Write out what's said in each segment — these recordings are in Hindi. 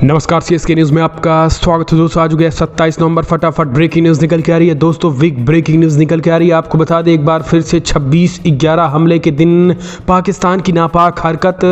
नमस्कार सीएसके न्यूज़ में आपका स्वागत है दोस्तों। आज हो गया 27 नवंबर। फटाफट ब्रेकिंग न्यूज़ निकल के आ रही है दोस्तों। वीक ब्रेकिंग न्यूज़ निकल के आ रही है। आपको बता दें एक बार फिर से 26/11 हमले के दिन पाकिस्तान की नापाक हरकत,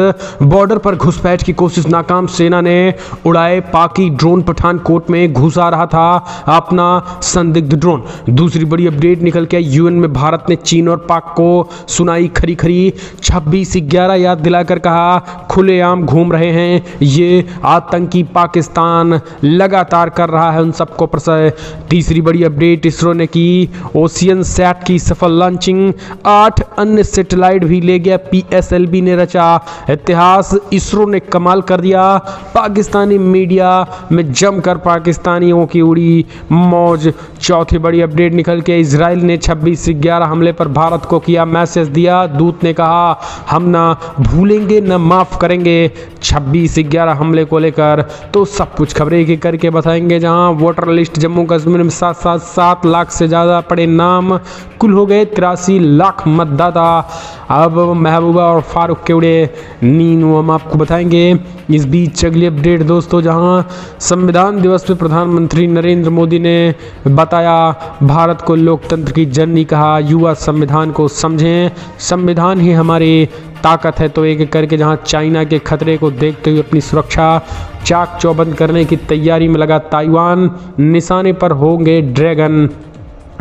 बॉर्डर पर घुसपैठ की कोशिश नाकाम, सेना ने उड़ाए पाकि ड्रोन, पठानकोट में घुसा रहा था अपना संदिग्ध ड्रोन। दूसरी बड़ी अपडेट निकल के यूएन में भारत ने चीन और पाक को सुनाई खरी खरी 26/11 याद दिलाकर कहा खुलेआम घूम रहे हैं ये आतंकी, पाकिस्तान लगातार कर रहा है उन सबको प्रशय। तीसरी बड़ी अपडेट, इसरो ने की ओशियन सैट की सफल लॉन्चिंग, 8 अन्य सैटेलाइट भी ले गया पीएसएलवी ने रचा इतिहास। इसरो ने कमाल कर दिया। पाकिस्तानी मीडिया में जमकर पाकिस्तानियों की उड़ी मौज। चौथी बड़ी अपडेट निकल के इजराइल ने 26/11 हमले पर भारत को किया मैसेज दिया। दूत ने कहा हम ना भूलेंगे न माफ करेंगे 26/11 हमले को लेकर। तो सब कुछ खबरें एक करके बताएंगे। जहां वोटर लिस्ट जम्मू कश्मीर में 7 लाख से ज़्यादा पड़े नाम, कुल हो गए 83 लाख मतदाता। अब महबूबा और फारूक के उड़े नींद हम आपको बताएंगे। इस बीच अगली अपडेट दोस्तों, जहां संविधान दिवस पर प्रधानमंत्री नरेंद्र मोदी ने बताया भारत को लोकतंत्र की जननी कहा, युवा संविधान को समझें, संविधान ही हमारी ताकत है। तो एक एक करके जहां चाइना के खतरे को देखते हुए अपनी सुरक्षा चाक चौबंद करने की तैयारी में लगा ताइवान, निशाने पर होंगे ड्रैगन।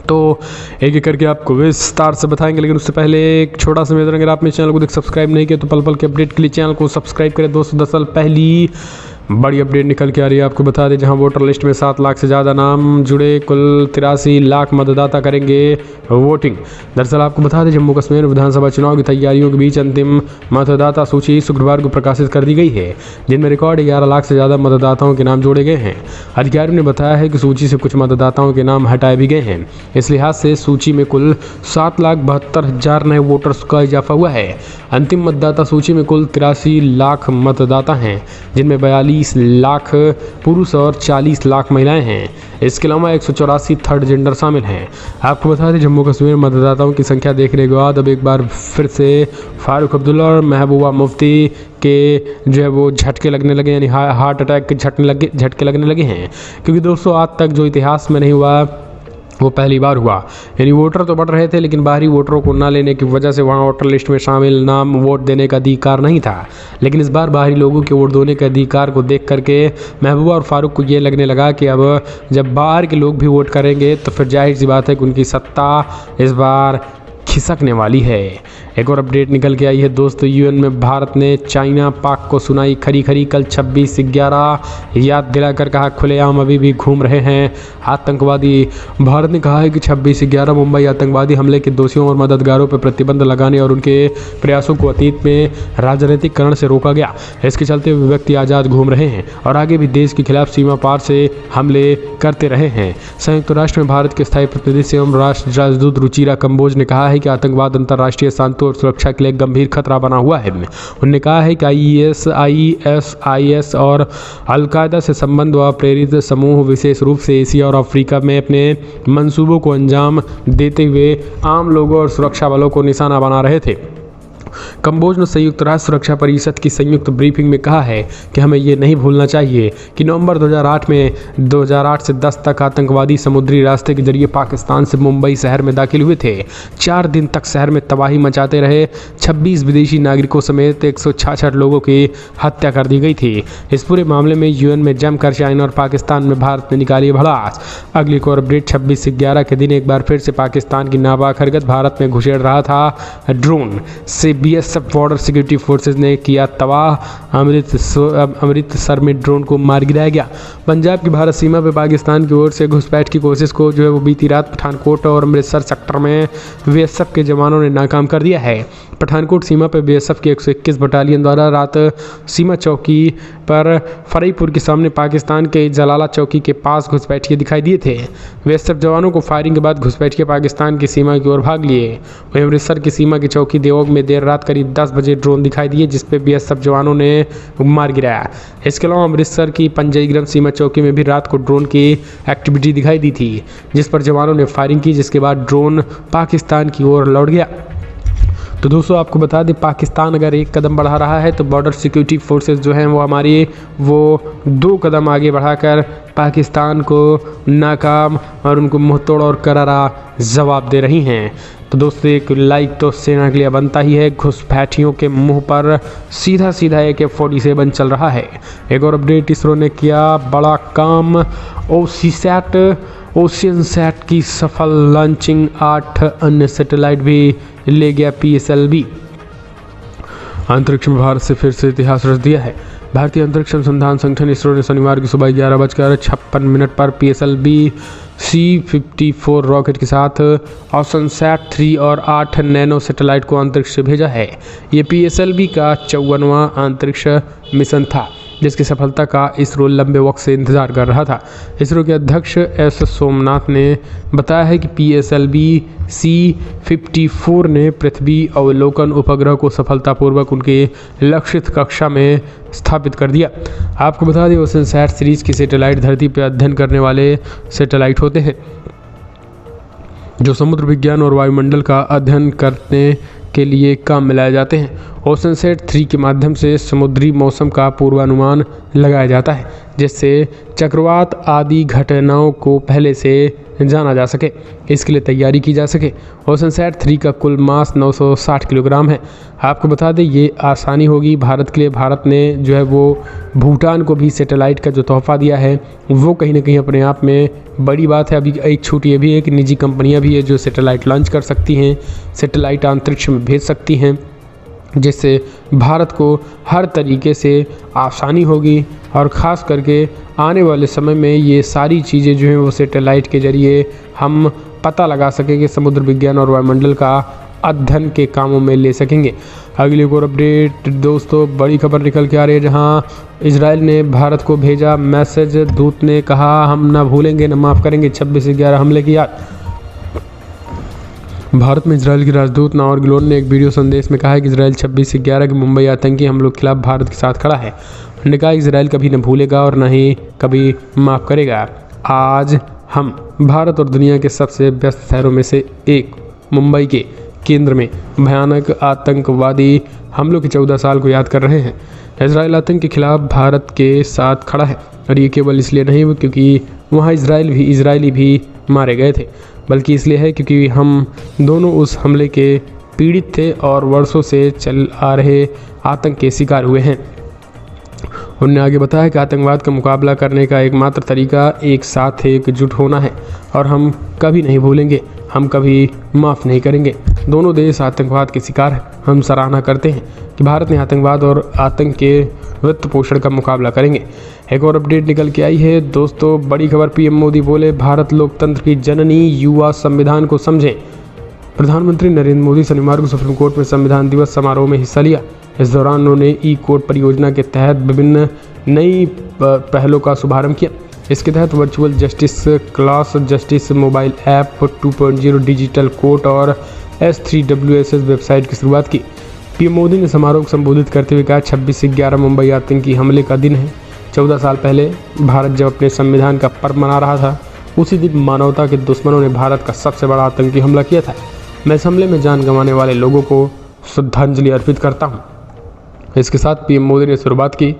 तो एक एक करके आपको विस्तार से बताएंगे, लेकिन उससे पहले एक छोटा सा निवेदन, अगर आपने चैनल को सब्सक्राइब नहीं किया तो पल पल के अपडेट के लिए चैनल को सब्सक्राइब करें दोस्तों। दरअसल पहली बड़ी अपडेट निकल के आ रही है, आपको बता दें जहां वोटर लिस्ट में 7 लाख से ज़्यादा नाम जुड़े, कुल 83 लाख मतदाता करेंगे वोटिंग। दरअसल आपको बता दें जम्मू कश्मीर विधानसभा चुनाव की तैयारियों के बीच अंतिम मतदाता सूची शुक्रवार को प्रकाशित कर दी गई है, जिनमें रिकॉर्ड 11 लाख से ज़्यादा मतदाताओं के नाम जोड़े गए हैं। अधिकारियों ने बताया है कि सूची से कुछ मतदाताओं के नाम हटाए भी गए हैं। इस लिहाज से सूची में कुल 7,72,000 नए वोटर्स का इजाफा हुआ है। अंतिम मतदाता सूची में कुल 83 लाख मतदाता हैं, जिनमें 42 लाख पुरुष और 40 लाख महिलाएं हैं। इसके अलावा 184 थर्ड जेंडर शामिल हैं। आपको बता दें जम्मू कश्मीर मतदाताओं की संख्या देखने के बाद अब एक बार फिर से फारूक अब्दुल्ला और महबूबा मुफ्ती के जो है वो झटके लगने लगे, यानी हार्ट अटैक के झटके लगने लगे हैं। क्योंकि दोस्तों आज तक जो इतिहास में नहीं हुआ वो पहली बार हुआ। यानी वोटर तो बढ़ रहे थे, लेकिन बाहरी वोटरों को ना लेने की वजह से वहाँ वोटर लिस्ट में शामिल नाम वोट देने का अधिकार नहीं था। लेकिन इस बार बाहरी लोगों के वोट देने के अधिकार को देख करके महबूबा और फारूक को ये लगने लगा कि अब जब बाहर के लोग भी वोट करेंगे तो फिर जाहिर सी बात है कि उनकी सत्ता इस बार खिसकने वाली है। एक और अपडेट निकल के आई है दोस्तों, यूएन में भारत ने चाइना पाक को सुनाई खरी खरी कल 26/11 याद दिलाकर कहा खुलेआम अभी भी घूम रहे हैं आतंकवादी। भारत ने कहा है कि 26/11 मुंबई आतंकवादी हमले के दोषियों और मददगारों पर प्रतिबंध लगाने और उनके प्रयासों को अतीत में राजनीतिकरण से रोका गया। इसके चलते वे व्यक्ति आज़ाद घूम रहे हैं और आगे भी देश के खिलाफ सीमा पार से हमले करते रहे हैं। संयुक्त राष्ट्र में भारत के स्थायी प्रतिनिधि एवं राष्ट्र राजदूत रुचिरा कंबोज ने कहा है कि आतंकवाद अंतर्राष्ट्रीय शांति और सुरक्षा के लिए गंभीर खतरा बना हुआ है। उन्होंने कहा है कि आईएस और अलकायदा से संबंध व प्रेरित समूह विशेष रूप से एशिया और अफ्रीका में अपने मंसूबों को अंजाम देते हुए आम लोगों और सुरक्षा बलों को निशाना बना रहे थे। कंबोज ने संयुक्त राष्ट्र सुरक्षा परिषद की संयुक्त ब्रीफिंग में कहा है कि हमें ये नहीं भूलना चाहिए कि नवंबर 2008 से 10 तक आतंकवादी समुद्री रास्ते के जरिए पाकिस्तान से मुंबई शहर में दाखिल हुए थे। 4 दिन तक शहर में तबाही मचाते रहे। 26 विदेशी नागरिकों समेत 166 लोगों की हत्या कर दी गई थी। इस पूरे मामले में यूएन में जमकर चाइना और पाकिस्तान में भारत ने निकाली भड़ास। अगली एक और अपडेट, 26/11 के दिन एक बार फिर से पाकिस्तान की नापाक हरकत, भारत में घुसेड़ रहा था ड्रोन से बीएसएफ बॉर्डर सिक्योरिटी फोर्सेज ने किया तबाह। अमृतसर में ड्रोन को मार गिराया गया। पंजाब की भारत सीमा पर पाकिस्तान की ओर से घुसपैठ की कोशिश को जो है वो बीती रात पठानकोट और अमृतसर सेक्टर में बीएसएफ के जवानों ने नाकाम कर दिया है। पठानकोट सीमा पर बीएसएफ की 121 बटालियन द्वारा रात सीमा चौकी पर फरीपुर के सामने पाकिस्तान के जलाला चौकी के पास घुसपैठिए दिखाई दिए थे। बीएसएफ जवानों को फायरिंग के बाद घुसपैठिए पाकिस्तान की सीमा की ओर भाग लिए। वहीं अमृतसर की सीमा की चौकी देवोग में देर रात करीब 10 बजे ड्रोन दिखाई दिए, जिसपे बीएसएफ जवानों ने मार गिराया। इसके अलावा अमृतसर की पंजईग्राम सीमा चौकी में भी रात को ड्रोन की एक्टिविटी दिखाई दी थी, जिस पर जवानों ने फायरिंग की, जिसके बाद ड्रोन पाकिस्तान की ओर लौट गया। तो दोस्तों आपको बता दें, पाकिस्तान अगर एक कदम बढ़ा रहा है तो बॉर्डर सिक्योरिटी फोर्सेस जो हैं वो हमारी वो 2 कदम आगे बढ़ाकर पाकिस्तान को नाकाम और उनको मुंहतोड़ और करारा जवाब दे रही हैं। तो दोस्तों एक लाइक तो सेना के लिए बनता ही है। घुसपैठियों के मुंह पर सीधा सीधा AK-47 चल रहा है। एक और अपडेट, इसरो ने किया बड़ा काम, ओशियनसैट की सफल लॉन्चिंग, 8 अन्य सैटेलाइट भी ले गया PSLV। अंतरिक्ष में भारत से फिर से इतिहास रच दिया है। भारतीय अंतरिक्ष अनुसंधान संगठन इसरो ने शनिवार की सुबह 11:56 पर PSLV C-54 रॉकेट के साथ ओशियनसैट 3 और 8 नैनो सैटेलाइट को अंतरिक्ष से भेजा है। ये PSLV का 54वां अंतरिक्ष मिशन था, जिसकी सफलता का इसरो लंबे वक्त से इंतजार कर रहा था। इसरो के अध्यक्ष S सोमनाथ ने बताया है कि PSLV C-54 ने पृथ्वी अवलोकन उपग्रह को सफलतापूर्वक उनके लक्षित कक्षा में स्थापित कर दिया। आपको बता दें, ओशियनसैट सीरीज के सैटेलाइट धरती पर अध्ययन करने वाले सैटेलाइट होते हैं जो समुद्र विज्ञान और वायुमंडल का अध्ययन करने के लिए काम में लाए जाते हैं। ओशियनसैट 3 के माध्यम से समुद्री मौसम का पूर्वानुमान लगाया जाता है, जिससे चक्रवात आदि घटनाओं को पहले से जाना जा सके, इसके लिए तैयारी की जा सके। ओशियनसैट 3 का कुल मास 960 किलोग्राम है। आपको बता दें, ये आसानी होगी भारत के लिए। भारत ने जो है वो भूटान को भी सैटेलाइट का जो तोहफा दिया है वो कहीं ना कहीं अपने आप में बड़ी बात है। अभी एक छूट ये भी है कि निजी कंपनियां भी है जो सैटेलाइट लॉन्च कर सकती हैं, सैटेलाइट अंतरिक्ष में भेज सकती हैं, जिससे भारत को हर तरीके से आसानी होगी। और ख़ास करके आने वाले समय में ये सारी चीज़ें जो हैं वो सैटेलाइट के ज़रिए हम पता लगा सकेंगे, समुद्र विज्ञान और वायुमंडल का अध्ययन के कामों में ले सकेंगे। अगली एक और अपडेट दोस्तों, बड़ी खबर निकल के आ रही है, जहां इजराइल ने भारत को भेजा मैसेज। दूत ने कहा, हम ना भूलेंगे न माफ़ करेंगे 26/11 हमले की याद। भारत में इजराइल के राजदूत नावर गिलोन ने एक वीडियो संदेश में कहा है कि इजराइल 26/11 के मुंबई आतंकी हमलों के खिलाफ भारत के साथ खड़ा है। उन्होंने कहा इजराइल कभी न भूलेगा और न ही कभी माफ़ करेगा। आज हम भारत और दुनिया के सबसे व्यस्त शहरों में से एक मुंबई के केंद्र में भयानक आतंकवादी हमलों के 14 साल को याद कर रहे हैं। इजराइल आतंक के खिलाफ भारत के साथ खड़ा है, और ये केवल इसलिए नहीं क्योंकि वहाँ इजरायली भी मारे गए थे, बल्कि इसलिए है क्योंकि हम दोनों उस हमले के पीड़ित थे और वर्षों से चल आ रहे आतंक के शिकार हुए हैं। उन्होंने आगे बताया कि आतंकवाद का मुकाबला करने का एकमात्र तरीका एक साथ एकजुट होना है, और हम कभी नहीं भूलेंगे, हम कभी माफ़ नहीं करेंगे। दोनों देश आतंकवाद के शिकार हैं। हम सराहना करते हैं कि भारत ने आतंकवाद और आतंक के वित्त पोषण का मुकाबला करेंगे। एक और अपडेट निकल के आई है दोस्तों, बड़ी खबर, PM मोदी बोले भारत लोकतंत्र की जननी, युवा संविधान को समझें। प्रधानमंत्री नरेंद्र मोदी शनिवार को सुप्रीम कोर्ट में संविधान दिवस समारोह में हिस्सा लिया। इस दौरान उन्होंने ई-कोर्ट परियोजना के तहत विभिन्न नई पहलों का शुभारंभ किया। इसके तहत virtual justice class, justice mobile app 2.0, digital court और S3WSS वेबसाइट की शुरुआत की। PM मोदी ने समारोह को संबोधित करते हुए कहा, 26/11 मुंबई आतंकी हमले का दिन है। 14 साल पहले भारत जब अपने संविधान का पर्व मना रहा था, उसी दिन मानवता के दुश्मनों ने भारत का सबसे बड़ा आतंकी हमला किया था। मैं इस हमले में जान गंवाने वाले लोगों को श्रद्धांजलि अर्पित करता हूँ। इसके साथ PM मोदी ने शुरुआत की,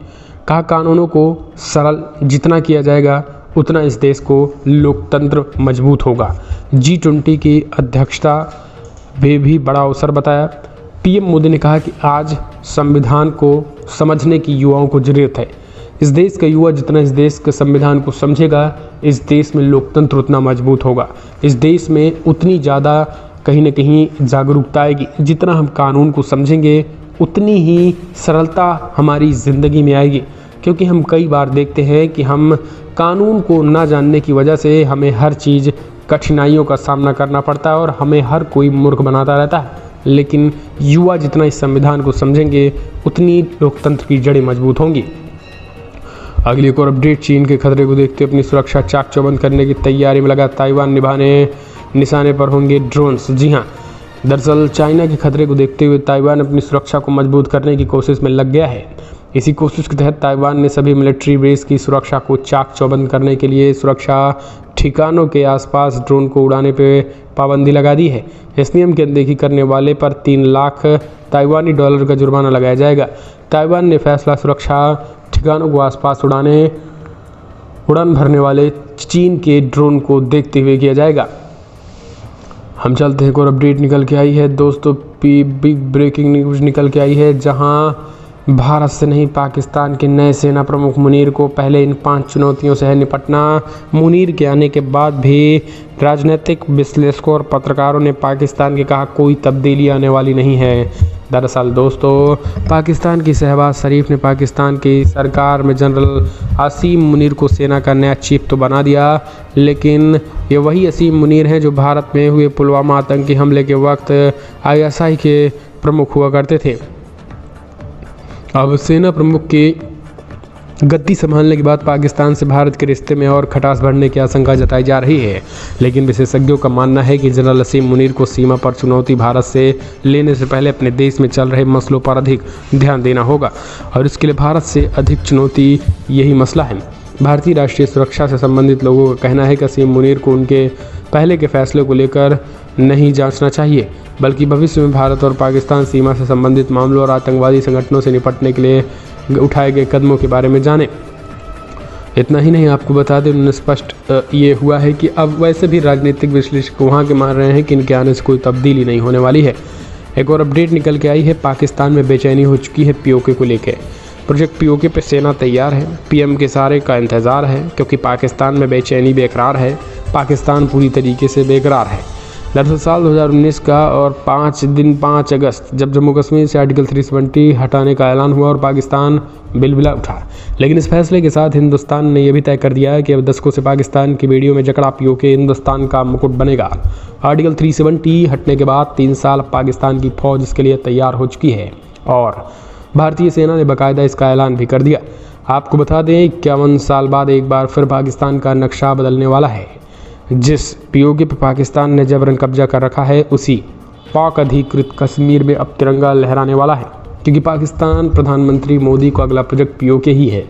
कहा कानूनों को सरल जितना किया जाएगा उतना इस देश को लोकतंत्र मजबूत होगा। G20 की अध्यक्षता में भी बड़ा अवसर बताया। PM मोदी ने कहा कि आज संविधान को समझने की युवाओं को ज़रूरत है। इस देश का युवा जितना इस देश के संविधान को समझेगा, इस देश में लोकतंत्र उतना मजबूत होगा। इस देश में उतनी ज़्यादा कहीं ना कहीं जागरूकता आएगी। जितना हम कानून को समझेंगे उतनी ही सरलता हमारी ज़िंदगी में आएगी, क्योंकि हम कई बार देखते हैं कि हम कानून को ना जानने की वजह से हमें हर चीज़ कठिनाइयों का सामना करना पड़ता है और हमें हर कोई मूर्ख बनाता रहता है। लेकिन युवा जितना इस संविधान को समझेंगे उतनी लोकतंत्र की जड़ें मजबूत होंगी। अगली एक और अपडेट, चीन के खतरे को देखते अपनी सुरक्षा चाक चौबंद करने की तैयारी में लगा ताइवान, निशाने पर होंगे ड्रोन्स। जी हाँ, दरअसल चाइना के खतरे को देखते हुए ताइवान अपनी सुरक्षा को मजबूत करने की कोशिश में लग गया है। इसी कोशिश के तहत ताइवान ने सभी मिलिट्री बेस की सुरक्षा को चाक चौबंद करने के लिए सुरक्षा ठिकानों के आसपास ड्रोन को उड़ाने पर पाबंदी लगा दी है। इस नियम की अनदेखी करने वाले पर 3 लाख ताइवानी डॉलर का जुर्माना लगाया जाएगा। ताइवान ने फैसला सुरक्षा ठिकानों को आसपास उड़ान भरने वाले चीन के ड्रोन को देखते हुए किया जाएगा। हम चलते हैं, एक और अपडेट निकल के आई है दोस्तों, बिग ब्रेकिंग न्यूज़ निकल के आई है, जहां भारत से नहीं पाकिस्तान के नए सेना प्रमुख मुनीर को पहले इन 5 चुनौतियों से है निपटना। मुनीर के आने के बाद भी राजनीतिक विश्लेषकों और पत्रकारों ने पाकिस्तान के कहा कोई तब्दीली आने वाली नहीं है। दरअसल दोस्तों, पाकिस्तान की शहबाज शरीफ ने पाकिस्तान की सरकार में जनरल असीम मुनीर को सेना का नया चीफ तो बना दिया, लेकिन ये वही असीम मुनीर हैं जो भारत में हुए पुलवामा आतंकी हमले के वक्त ISI के प्रमुख हुआ करते थे। अब सेना प्रमुख की गद्दी संभालने के बाद पाकिस्तान से भारत के रिश्ते में और खटास बढ़ने की आशंका जताई जा रही है, लेकिन विशेषज्ञों का मानना है कि जनरल असीम मुनीर को सीमा पर चुनौती भारत से लेने से पहले अपने देश में चल रहे मसलों पर अधिक ध्यान देना होगा, और इसके लिए भारत से अधिक चुनौती यही मसला है। भारतीय राष्ट्रीय सुरक्षा से संबंधित लोगों का कहना है कि असीम मुनीर को उनके पहले के फैसले को लेकर नहीं जांचना चाहिए, बल्कि भविष्य में भारत और पाकिस्तान सीमा से संबंधित मामलों और आतंकवादी संगठनों से निपटने के लिए उठाए गए कदमों के बारे में जानें। इतना ही नहीं, आपको बता दें, उन्होंने स्पष्ट ये हुआ है कि अब वैसे भी राजनीतिक विश्लेषक वहाँ के मान रहे हैं कि इनके आने से कोई तब्दीली नहीं होने वाली है। एक और अपडेट निकल के आई है, पाकिस्तान में बेचैनी हो चुकी है POK को लेकर। प्रोजेक्ट POK पे सेना तैयार है, PM के इशारे का इंतज़ार है, क्योंकि पाकिस्तान में बेचैनी बेकरार है। पाकिस्तान पूरी तरीके से बेकरार है। दरअसल साल 2019 का और 5 अगस्त जब जम्मू कश्मीर से आर्टिकल 370 हटाने का ऐलान हुआ और पाकिस्तान बिलबिला उठा, लेकिन इस फैसले के साथ हिंदुस्तान ने यह भी तय कर दिया है कि अब दशकों से पाकिस्तान की बेड़ियों में जकड़ा POK हिंदुस्तान का मुकुट बनेगा। आर्टिकल 370 हटने के बाद 3 साल पाकिस्तान की फौज इसके लिए तैयार हो चुकी है और भारतीय सेना ने बाकायदा इसका ऐलान भी कर दिया। आपको बता दें, 51 साल बाद एक बार फिर पाकिस्तान का नक्शा बदलने वाला है। जिस POK पर पाकिस्तान ने जबरन कब्जा कर रखा है, उसी पाक अधिकृत कश्मीर में अब तिरंगा लहराने वाला है, क्योंकि पाकिस्तान प्रधानमंत्री मोदी को अगला प्रोजेक्ट POK ही है।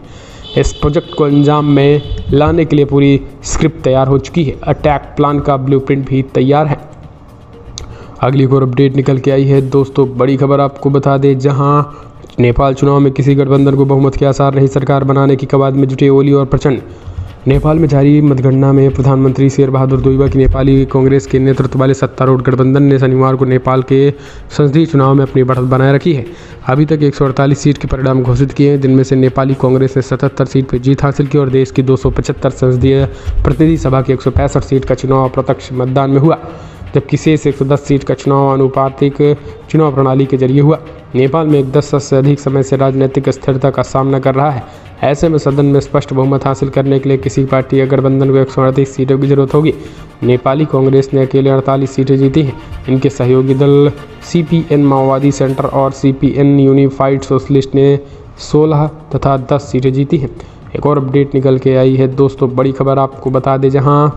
इस प्रोजेक्ट को अंजाम में लाने के लिए पूरी स्क्रिप्ट तैयार हो चुकी है। अटैक प्लान का ब्लूप्रिंट भी तैयार है। अगली और अपडेट निकल के आई है दोस्तों, बड़ी खबर आपको बता दें, जहां नेपाल चुनाव में किसी गठबंधन को बहुमत के आसार नहीं, सरकार बनाने की कवायद में जुटे ओली और प्रचंड। नेपाल में जारी मतगणना में प्रधानमंत्री शेर बहादुर देउबा की नेपाली कांग्रेस के नेतृत्व वाले सत्तारूढ़ गठबंधन ने शनिवार को नेपाल के संसदीय चुनाव में अपनी बढ़त बनाए रखी है। अभी तक 148 सीट के परिणाम घोषित किए हैं, जिनमें से नेपाली कांग्रेस ने 77 सीट पर जीत हासिल की और देश की 275 संसदीय प्रतिनिधि सभा की 165 सीट का चुनाव अप्रत्यक्ष मतदान में हुआ, जबकि शेष 110 सीट का चुनाव आनुपातिक चुनाव प्रणाली के जरिए हुआ। नेपाल में 10 वर्ष से अधिक समय से राजनीतिक अस्थिरता का सामना कर रहा है। ऐसे में सदन में स्पष्ट बहुमत हासिल करने के लिए किसी पार्टी या गठबंधन को 138 सीटों की जरूरत होगी। नेपाली कांग्रेस ने अकेले 48 सीटें जीती हैं। इनके सहयोगी दल CPN माओवादी सेंटर और CPN यूनिफाइड सोशलिस्ट ने 16 तथा 10 सीटें जीती हैं। एक और अपडेट निकल के आई है दोस्तों, बड़ी खबर आपको बता दें, जहां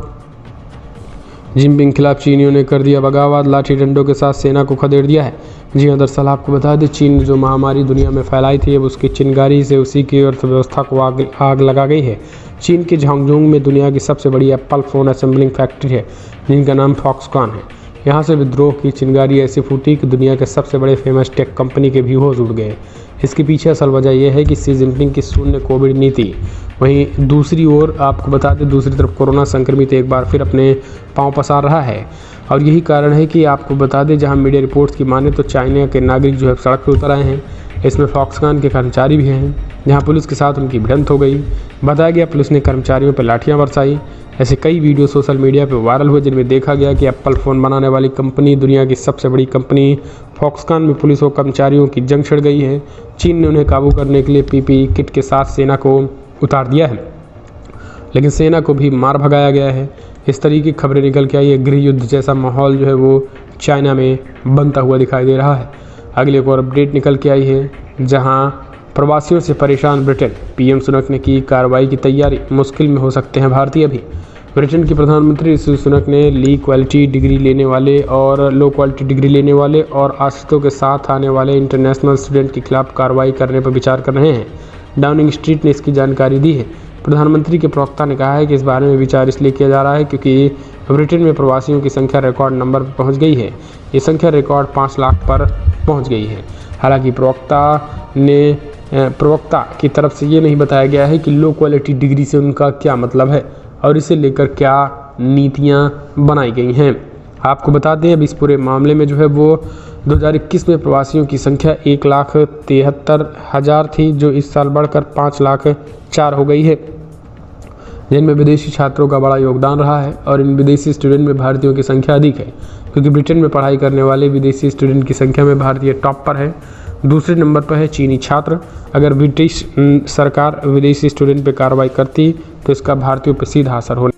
जिनपिंग खिलाफ चीनियों ने कर दिया बगावत, लाठी डंडों के साथ सेना को खदेड़ दिया है। जी हाँ, दरअसल आपको बता दें, चीन जो महामारी दुनिया में फैलाई थी, अब उसकी चिंगारी से उसी की अर्थव्यवस्था को आग लगा गई है। चीन के झांगझोंग में दुनिया की सबसे बड़ी एप्पल फ़ोन असेंबलिंग फैक्ट्री है, जिनका नाम फॉक्सकॉन है। यहाँ से विद्रोह की चिंगारी ऐसी फूटी कि दुनिया के सबसे बड़े फेमस टेक कंपनी के भी होश उड़ गए। इसके पीछे असल वजह यह है कि शी जिनपिंग की शून्य कोविड नीति। वहीं दूसरी ओर आपको बता दें, दूसरी तरफ कोरोना संक्रमित एक बार फिर अपने पांव पसार रहा है, और यही कारण है कि आपको बता दें, जहां मीडिया रिपोर्ट्स की माने तो चाइना के नागरिक जो है सड़क पर उतर आए हैं। इसमें फॉक्सकॉन के कर्मचारी भी हैं, जहां पुलिस के साथ उनकी भिड़ंत हो गई। बताया गया पुलिस ने कर्मचारियों पर लाठियां बरसाई। ऐसे कई वीडियो सोशल मीडिया पर वायरल हुए, जिनमें देखा गया कि एप्पल फ़ोन बनाने वाली कंपनी, दुनिया की सबसे बड़ी कंपनी फॉक्सकॉन में पुलिस और कर्मचारियों की जंग छिड़ गई है। चीन ने उन्हें काबू करने के लिए PPE किट के साथ सेना को उतार दिया है, लेकिन सेना को भी मार भगाया गया है। इस तरीके की खबरें निकल के आई है। गृह युद्ध जैसा माहौल जो है वो चाइना में बनता हुआ दिखाई दे रहा है। अगली एक और अपडेट निकल के आई है, जहां प्रवासियों से परेशान ब्रिटेन, PM सुनक ने की कार्रवाई की तैयारी, मुश्किल में हो सकते हैं भारतीय भी। ब्रिटेन के प्रधानमंत्री ऋषि सुनक ने ली क्वालिटी डिग्री लेने वाले और लो क्वालिटी डिग्री लेने वाले और आश्रितों के साथ आने वाले इंटरनेशनल स्टूडेंट के खिलाफ कार्रवाई करने पर विचार कर रहे हैं। डाउनिंग स्ट्रीट ने इसकी जानकारी दी है। प्रधानमंत्री के प्रवक्ता ने कहा है कि इस बारे में विचार इसलिए किया जा रहा है क्योंकि ब्रिटेन में प्रवासियों की संख्या रिकॉर्ड नंबर पर पहुंच गई है। ये संख्या रिकॉर्ड 5 लाख पर पहुंच गई है। हालांकि प्रवक्ता की तरफ से ये नहीं बताया गया है कि लो क्वालिटी डिग्री से उनका क्या मतलब है और इसे लेकर क्या नीतियां बनाई गई हैं। आपको बता दें अब इस पूरे मामले में जो है वो 2021 में प्रवासियों की संख्या 1,73,000 थी, जो इस साल बढ़कर 5,04,000 हो गई है, जिनमें विदेशी छात्रों का बड़ा योगदान रहा है। और इन विदेशी स्टूडेंट में भारतीयों की संख्या अधिक है क्योंकि ब्रिटेन में पढ़ाई करने वाले विदेशी स्टूडेंट की संख्या में भारतीय टॉप पर है। दूसरे नंबर पर है चीनी छात्र। अगर ब्रिटिश सरकार विदेशी स्टूडेंट पर कार्रवाई करती तो इसका भारतीयों पर सीधा असर होने